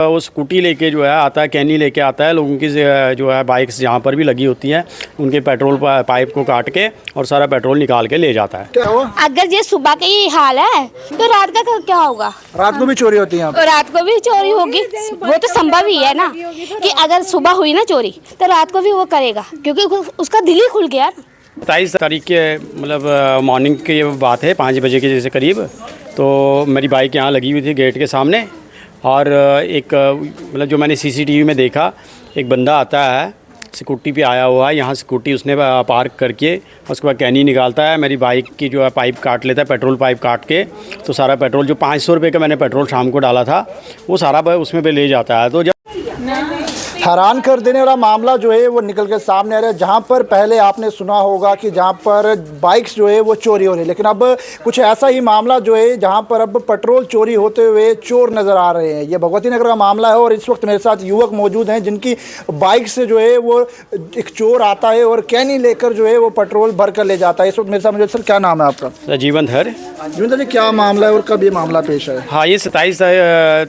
वो स्कूटी लेके जो है आता है, कैनी लेके आता है, लोगों की जो है बाइक्स जहाँ पर भी लगी होती हैं उनके पेट्रोल पाइप को काट के और सारा पेट्रोल निकाल के ले जाता है। क्या हुआ? अगर ये सुबह का ही हाल है तो रात का क्या होगा? रात को भी चोरी होती है यहाँ पे? रात को भी चोरी होगी, वो तो संभव ही है ना कि अगर सुबह हुई ना चोरी तो रात को भी वो करेगा, क्योंकि उसका दिल ही खुल गया। 27 तारीख के मतलब मॉर्निंग की ये बात है, 5 बजे के जैसे करीब। तो मेरी बाइक यहाँ लगी हुई थी गेट के सामने और एक मतलब जो मैंने सीसीटीवी में देखा, एक बंदा आता है स्कूटी पे आया हुआ है, यहाँ स्कूटी उसने पार्क करके उसके बाद कैनी निकालता है, मेरी बाइक की जो है पाइप काट लेता है, पेट्रोल पाइप काट के। तो सारा पेट्रोल जो 500 रुपये का मैंने पेट्रोल शाम को डाला था वो सारा उसमें पे ले जाता है। तो जब हैरान कर देने वाला मामला जो है वो निकल के सामने आ रहा है, जहाँ पर पहले आपने सुना होगा कि जहाँ पर बाइक्स जो है वो चोरी हो रही है, लेकिन अब कुछ ऐसा ही मामला जो है जहाँ पर अब पेट्रोल चोरी होते हुए चोर नज़र आ रहे हैं। ये भगवती नगर का मामला है और इस वक्त मेरे साथ युवक मौजूद हैं जिनकी बाइक से जो है वो एक चोर आता है और कैनी लेकर जो है वो पेट्रोल भर कर ले जाता है। इस वक्त मेरे साथ मौजूद। सर क्या नाम है आपका? जीवन धर। जीवन जी, क्या मामला है और कब ये मामला पेश है? हाँ, ये 27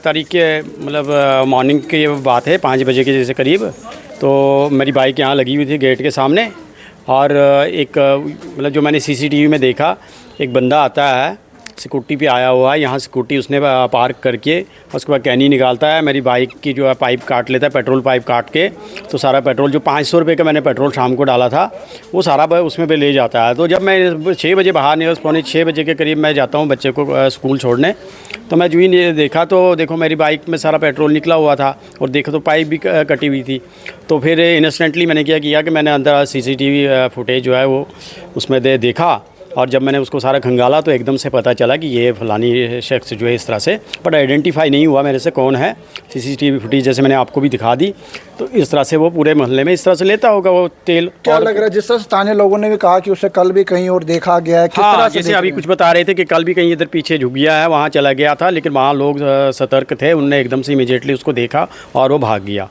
तारीख के मतलब मॉर्निंग की ये बात है, 5 बजे के जैसे करीब। तो मेरी बाइक यहाँ लगी हुई थी गेट के सामने और एक मतलब जो मैंने सीसीटीवी में देखा, एक बंदा आता है स्कूटी पे आया हुआ है, यहाँ स्कूटी उसने पार्क करके उसके बाद कैनी निकालता है, मेरी बाइक की जो है पाइप काट लेता है, पेट्रोल पाइप काट के। तो सारा पेट्रोल जो 500 रुपये का मैंने पेट्रोल शाम को डाला था वो सारा उसमें पे ले जाता है। तो जब मैं 6 बजे बाहर निकला, पौने 6 बजे के करीब मैं जाता हूँ बच्चे को स्कूल छोड़ने, तो मैं जो ही देखा तो देखो मेरी बाइक में सारा पेट्रोल निकला हुआ था और देखो तो पाइप भी कटी हुई थी। तो फिर इंस्टेंटली मैंने क्या किया कि मैंने अंदर सीसीटीवी फुटेज जो है वो उसमें देखा और जब मैंने उसको सारा खंगाला तो एकदम से पता चला कि ये फलानी शख्स जो है इस तरह से, बट आइडेंटिफाई नहीं हुआ मेरे से कौन है। सीसीटीवी फुटेज जैसे मैंने आपको भी दिखा दी, तो इस तरह से वो पूरे मोहल्ले में इस तरह से लेता होगा वो तेल। क्या लग रहा है जिस तरह स्थानीय लोगों ने भी कहा कि उसे कल भी कहीं और देखा गया है? किस तरह से जैसे अभी कुछ बता रहे थे कि कल भी कहीं इधर पीछे झुक गया है, वहाँ चला गया था, लेकिन वहाँ लोग सतर्क थे, उनने एकदम से इमीडिएटली उसको देखा और वो भाग गया।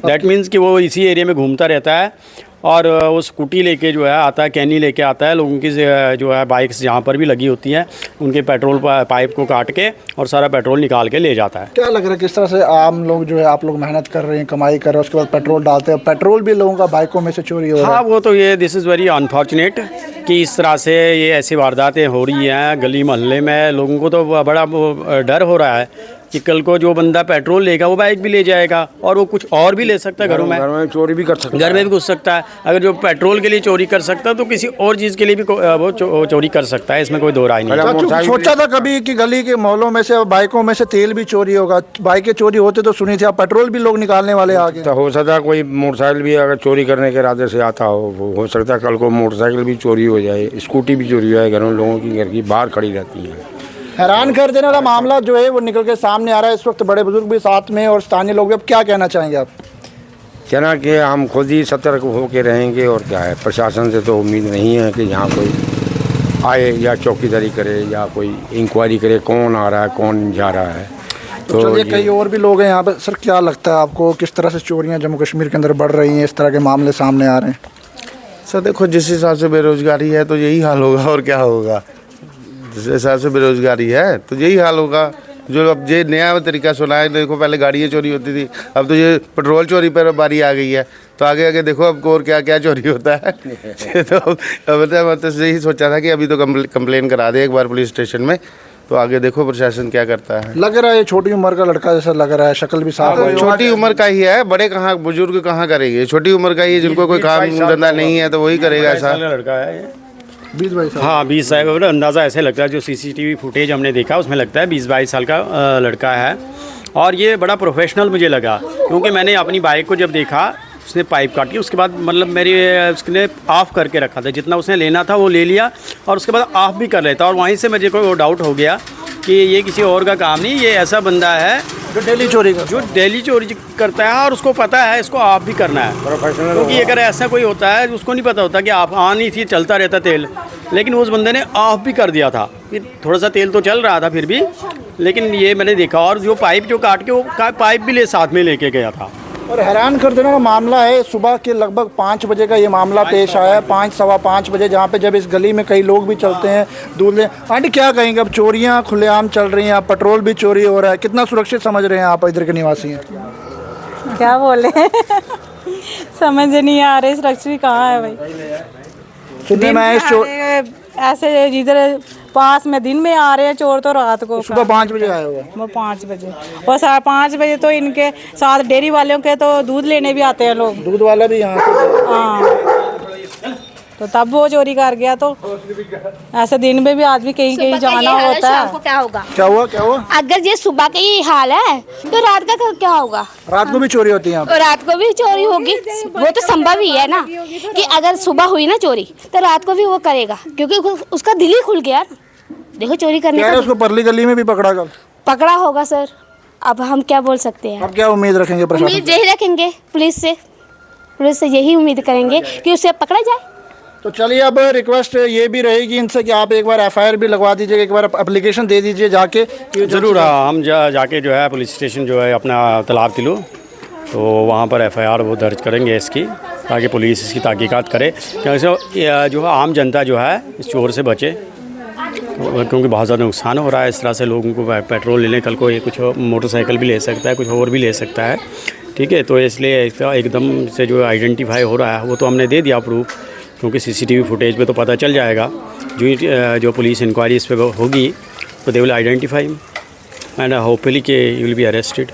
दैट मीन्स कि वो इसी एरिया में घूमता रहता है और वो स्कूटी लेके जो है आता है, कैनी लेके आता है, लोगों की जो है बाइक्स जहाँ पर भी लगी होती हैं उनके पेट्रोल पाइप को काट के और सारा पेट्रोल निकाल के ले जाता है। क्या लग रहा है किस तरह से आम लोग जो है, आप लोग मेहनत कर रहे हैं, कमाई कर रहे हैं, उसके बाद पेट्रोल डालते हैं, पेट्रोल भी लोगों का बाइकों में से चोरी हो रहा है? हाँ, वो तो ये दिस इज़ वेरी अनफॉर्चुनेट कि इस तरह से ये ऐसी वारदातें हो रही हैं गली मोहल्ले में। लोगों को तो बड़ा डर हो रहा है कि कल को जो बंदा पेट्रोल लेगा वो बाइक भी ले जाएगा और वो कुछ और भी ले सकता है, घर में चोरी भी कर सकता है, घर में भी घुस सकता है। अगर जो पेट्रोल के लिए चोरी कर सकता है तो किसी और चीज़ के लिए भी वो चोरी कर सकता है, इसमें कोई दो राय नहीं। सोचा था कभी कि गली के मोहल्लों में से बाइकों में से तेल भी चोरी होगा? बाइकें चोरी होते तो सुनी थी, अब पेट्रोल भी लोग निकालने वाले आगे। तो हो सकता है कोई मोटरसाइकिल भी अगर चोरी करने के इरादे से आता हो सकता है कल को मोटरसाइकिल भी चोरी हो जाए, स्कूटी भी चोरी हो जाए, घरों लोगों की घर की बाहर खड़ी रहती है। हैरान कर देने वाला मामला जो है वो निकल के सामने आ रहा है। इस वक्त बड़े बुजुर्ग भी साथ में और स्थानीय लोग भी। अब क्या कहना चाहेंगे आप? कहना कि हम खुद ही सतर्क होकर रहेंगे और क्या है, प्रशासन से तो उम्मीद नहीं है कि यहाँ कोई आए या चौकीदारी करे या कोई इंक्वायरी करे कौन आ रहा है कौन जा रहा है। तो चलिए, कई और भी लोग हैं यहाँ पर। सर क्या लगता है आपको किस तरह से चोरियाँ जम्मू कश्मीर के अंदर बढ़ रही हैं, इस तरह के मामले सामने आ रहे हैं? सर देखो, जिस हिसाब से बेरोज़गारी है तो यही हाल होगा और क्या होगा। जिस हिसाब से बेरोज़गारी है तो यही हाल होगा। जो अब ये नया तरीका सुना है, देखो पहले गाड़ियाँ चोरी होती थी, अब तो ये पेट्रोल चोरी पर बारी आ गई है। तो आगे आगे देखो अब और क्या क्या चोरी होता है। तो अब तो यही सोचा था कि अभी तो कंप्लेन करा दे एक बार पुलिस स्टेशन में, तो आगे देखो प्रशासन क्या करता है। लग रहा है छोटी उम्र का लड़का जैसा लग रहा है, शक्ल भी साफ है। छोटी उम्र का ही है, बड़े कहाँ बुजुर्ग कहाँ करेंगे, छोटी उम्र का ही, जिनको कोई काम धंधा नहीं है तो वही करेगा। ऐसा लड़का है 20-22 साल। हाँ, 20 साल अंदाज़ा ऐसे लगता है। जो सीसीटीवी फुटेज हमने देखा उसमें लगता है 20-22 साल का लड़का है और ये बड़ा प्रोफेशनल मुझे लगा, क्योंकि मैंने अपनी बाइक को जब देखा उसने पाइप काटी, उसके बाद मतलब मेरी उसने ऑफ़ करके रखा था, जितना उसने लेना था वो ले लिया और उसके बाद ऑफ़ भी कर लेता। और वहीं से मुझे कोई डाउट हो गया कि ये किसी और का काम नहीं, ये ऐसा बंदा है जो डेली चोरी करता है और उसको पता है इसको ऑफ भी करना है प्रोफेशनल। क्योंकि अगर ऐसा कोई होता है उसको नहीं पता होता कि आप ऑन ही थी, चलता रहता तेल, लेकिन उस बंदे ने ऑफ भी कर दिया था। फिर थोड़ा सा तेल तो चल रहा था फिर भी, लेकिन ये मैंने देखा। और जो पाइप जो काट के वो पाइप भी साथ में लेके गया था। और हैरान कर देने वाला मामला है, सुबह के लगभग 5 बजे का ये मामला पेश आया है, 5 सवा 5 बजे, जहाँ पे जब इस गली में कई लोग भी चलते हैं दूध ले। आंटी क्या कहेंगे, अब चोरियाँ खुलेआम चल रही हैं, पेट्रोल भी चोरी हो रहा है, कितना सुरक्षित समझ रहे हैं आप इधर के निवासी हैं? क्या बोले समझ नहीं आ रही सुरक्षित कहाँ है भाई। सुनने में आया इस चोर ऐसे जिधर पास में दिन में आ रहे हैं चोर, तो रात को सुबह 5 बजे आया हुआ है। वो 5 बजे और 5:30 बजे तो इनके साथ डेयरी वालों के तो दूध लेने भी आते हैं लोग, दूध वाला भी यहाँ पे। हाँ तो तब वो चोरी कर गया। तो ऐसे दिन में भी आदमी कहीं कहीं जाना होता शाम है। को क्या होगा? क्या हुआ? अगर ये सुबह का ये हाल है तो रात का क्या होगा? रात को भी चोरी होती है यहाँ पे? और रात को भी चोरी होगी, वो तो संभव ही है ना कि अगर सुबह हुई ना चोरी तो रात को भी वो करेगा, क्योंकि उसका दिल ही खुल गया ना। देखो चोरी करने कह रहे उसको परली गली में भी पकड़ा कल? पकड़ा होगा सर, अब हम क्या बोल सकते हैं। अब क्या उम्मीद रखेंगे प्रशासन? उम्मीद यही रखेंगे पुलिस से यही उम्मीद करेंगे कि उसे पकड़ा जाए। तो चलिए, अब रिक्वेस्ट ये भी रहेगी इनसे कि आप एक बार एफआईआर भी लगवा दीजिए, एक बार एप्लीकेशन दे दीजिए जाके। ज़रूर, हम जाके जो है पुलिस स्टेशन जो है अपना तालाब तिलू, तो वहाँ पर एफआईआर वो दर्ज करेंगे इसकी, ताकि पुलिस इसकी तहकीकात करे, क्योंकि जो है आम जनता जो है इस चोर से बचे, क्योंकि बहुत ज़्यादा नुकसान हो रहा है। इस तरह से लोगों को पेट्रोल लेने, कल को ये कुछ मोटरसाइकिल भी ले सकता है, कुछ और भी ले सकता है, ठीक है। तो इसलिए इसका एकदम से जो आइडेंटिफाई हो रहा है वो तो हमने दे दिया प्रूफ, क्योंकि सीसीटीवी फुटेज पे तो पता चल जाएगा। जो पुलिस इंक्वायरी इस पर होगी तो they will identify and hopefully के यू विल बी अरेस्टेड।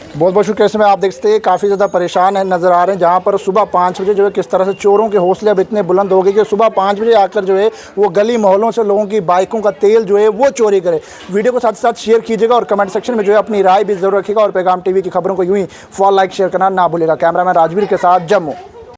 बहुत बहुत शुक्रिया। इसमें आप देख सकते हैं काफ़ी ज़्यादा परेशान है नज़र आ रहे हैं, जहाँ पर सुबह 5 बजे जो है किस तरह से चोरों के हौसले अब इतने बुलंद हो गए कि सुबह 5 बजे आकर जो है वो गली मोहल्लों से लोगों की बाइकों का तेल जो है वो चोरी करे। वीडियो को साथ साथ शेयर कीजिएगा और कमेंट सेक्शन में जो है अपनी राय भी ज़रूर रखिएगा, और पैगाम टीवी की खबरों को यूँ ही फॉलो, लाइक, शेयर करना ना भूलिएगा। कैमरामैन राजवीर के साथ जम्मू।